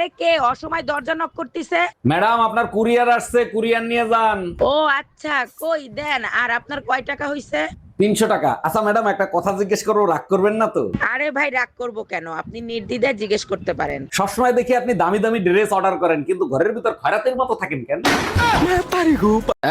আরে কে অসময় দরজা নক করতেছে? ম্যাডাম আপনার কুরিয়ার আসছে, কুরিয়ার নিয়ে যান। ও আচ্ছা, কই দেন। আর আপনার কয় টাকা হইছে? 300 টাকা। আচ্ছা ম্যাডাম একটা কথা জিজ্ঞেস করবো, রাগ করবেন না তো? আরে ভাই, রাগ করব কেন? আপনি নির্দ্বিধায় জিজ্ঞেস করতে পারেন। সবসময় দেখি আপনি দামি দামি ড্রেস অর্ডার করেন, কিন্তু ঘরের ভিতর খয়রাতের মতো থাকেন কেন?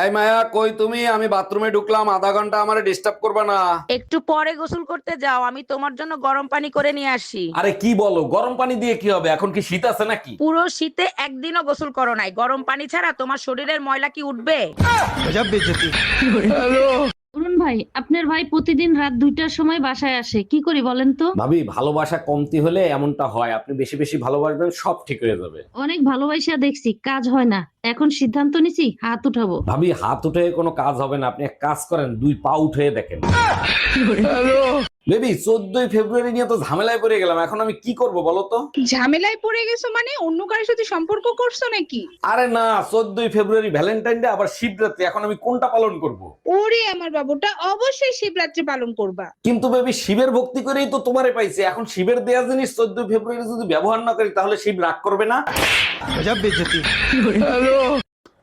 এই মায়া, কই তুমি? আমি বাথরুমে ঢুকলাম, আধা ঘন্টা আমারে ডিস্টার্ব করবা না। একটু পরে গোসল করতে যাও, আমি তোমার জন্য গরম পানি করে নিয়ে আসি। আরে কি বলো, গরম পানি দিয়ে কি হবে? এখন কি শীত আছে নাকি? পুরো শীতে একদিনও গোসল করো নাই, গরম পানি ছাড়া তোমার শরীরের ময়লা কি উঠবে? অরুণ ভাই, আপনার ভাই প্রতিদিন রাত 2টার সময় বাসায় আসে, কি করি বলেন তো? ভাবি, ভালোবাসা কমতি হলে এমনটা হয়। আপনি বেশি বেশি ভালোবাসবেন, সব ঠিক হয়ে যাবে। অনেক ভালোবাসা দেখছি, কাজ হয় না। এখন সিদ্ধান্ত নিছি, হাত উঠাবো। ভাবি, হাত উঠে কোনো কাজ হবে না। আপনি এক কাজ করেন, 2 পা উঠে দেখেন। বেবি, 14ই ফেব্রুয়ারি নিয়ে তো ঝামেলায় পড়ে গেলাম। এখন আমি কি করব বলো তো? ঝামেলায় পড়ে গেছো মানে অন্য কারোর সাথে সম্পর্ক করছো নাকি? আরে না, 14ই ফেব্রুয়ারি ভ্যালেন্টাইন ডে, আবার শিবরাত্রি। এখন আমি কোনটা পালন করব? ওরে আমার বাবুটা, অবশ্যই শিবরাত্রি পালন করবা। কিন্তু বেবি, শিবের ভক্তি করেই তো তোমারে পাইছি। এখন শিবের দেয়া জিনিস 14ই ফেব্রুয়ারি যদি ব্যবহার না করি, তাহলে শিব রাগ করবে না?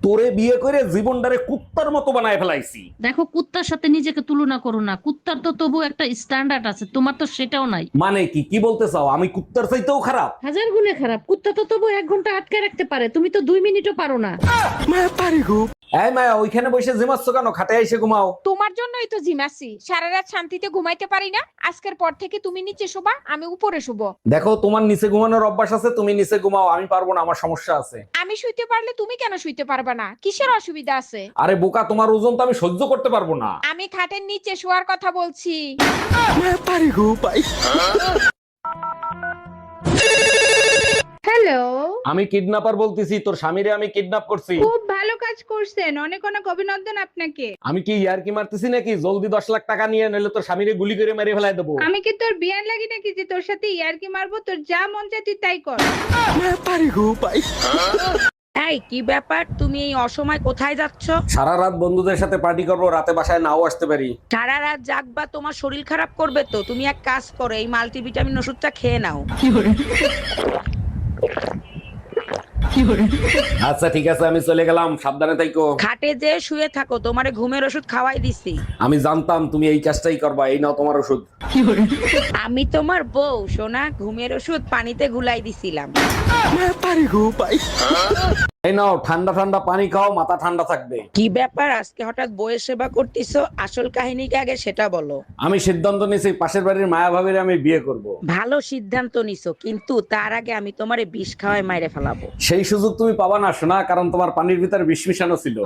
তোরে বিয়ে করে জীবনটারে কুত্তার মতো বানায় ফেলাইছি। দেখো, কুত্তার সাথে নিজেকে তুলনা করো না। কুত্তার তো তবু একটা স্ট্যান্ডার্ড আছে, তোমার তো সেটাও নাই। মানে কি কি বলতে চাও? আমি কুত্তার চাইতেও খারাপ? হাজার গুণে খারাপ। কুত্তা তো তবু 1 ঘন্টা আটকে রাখতে পারে, তুমি তো 2 মিনিটও পারো না। এই মায়া, ওইখানে বসে জিমাচ্ছ কেন? খাটে এসে ঘুমাও। তোমার জন্যই তো জিমাসি, সারা রাত শান্তিতে ঘুমাইতে পারি না। আজকের পর থেকে তুমি নিচে শোবা, আমি উপরে শুবো। দেখো, তোমার নিচে ঘুমানোর অভ্যাস আছে, তুমি নিচে ঘুমাও। আমি পারবো না, আমার সমস্যা আছে। আমি শুইতে পারলে তুমি কেন শুইতে পারবা না? কিসের অসুবিধা আছে? আরে বোকা, তোমার ওজন তো আমি সহ্য করতে পারবো না। আমি খাটের নিচে শোয়ার কথা বলছি। হ্যালো। আমি কিডন্যাপার বলতেছি, তোর স্বামীরে আমি কিডন্যাপ করছি। খুব ভালো কাজ করছেন, অনেক অনেক অভিনন্দন আপনাকে। আমি কি ইয়ারকি মারতেছি নাকি? জলদি 10 লাখ টাকা নিয়ে, নইলে তোর স্বামীরে গুলি করে মেরে ফেলাই দেবো। আমি কি তোর বিয়ার লাগি নাকি যে তোর সাথে ইয়ারকি মারবো? তোর যা মন চায় তুই তাই কর। এই কি ব্যাপার, তুমি এই অসময় কোথায় যাচ্ছ? সারা রাত বন্ধুদের সাথে পার্টি করবো, রাতে বাসায় নাও আসতে পারি। সারা রাত জাগবা, তোমার শরীর খারাপ করবে তো। তুমি এক কাজ করো, এই মাল্টিভিটামিন ওষুধটা খেয়ে নাও। আচ্ছা ঠিক আছে, আমি চলে গেলাম, সাবধানে থাইকো। খাটে যে শুয়ে থাকো, তোমারে ঘুমের ওষুধ খাওয়াই দিছি। আমি জানতাম তুমি এই কাজটাই করবা। এই নাও তোমার ওষুধ। আমি তোমার বউ সোনা, ঘুমের ওষুধ পানিতে গুলাই দিছিলাম। এই নাও, ঠান্ডা ঠান্ডা পানি খাও, মাথা ঠান্ডা থাকবে। কি ব্যাপার, আজকে হঠাৎ বউয়ের সেবা করতেছো? আসল কাহিনীকে আগে সেটা বলো। আমি সিদ্ধান্ত নিয়েছি, পাশের বাড়ির মায়া ভাবিরে আমি বিয়ে করব। ভালো সিদ্ধান্ত নিছো, কিন্তু তার আগে আমি তোমারে বিষ খাওয়ায় মাইরে ফেলাবো। সেই সুযোগ তুমি পাবা না শোনা, কারণ তোমার পানির ভিতরে বিষ মিশানো ছিল।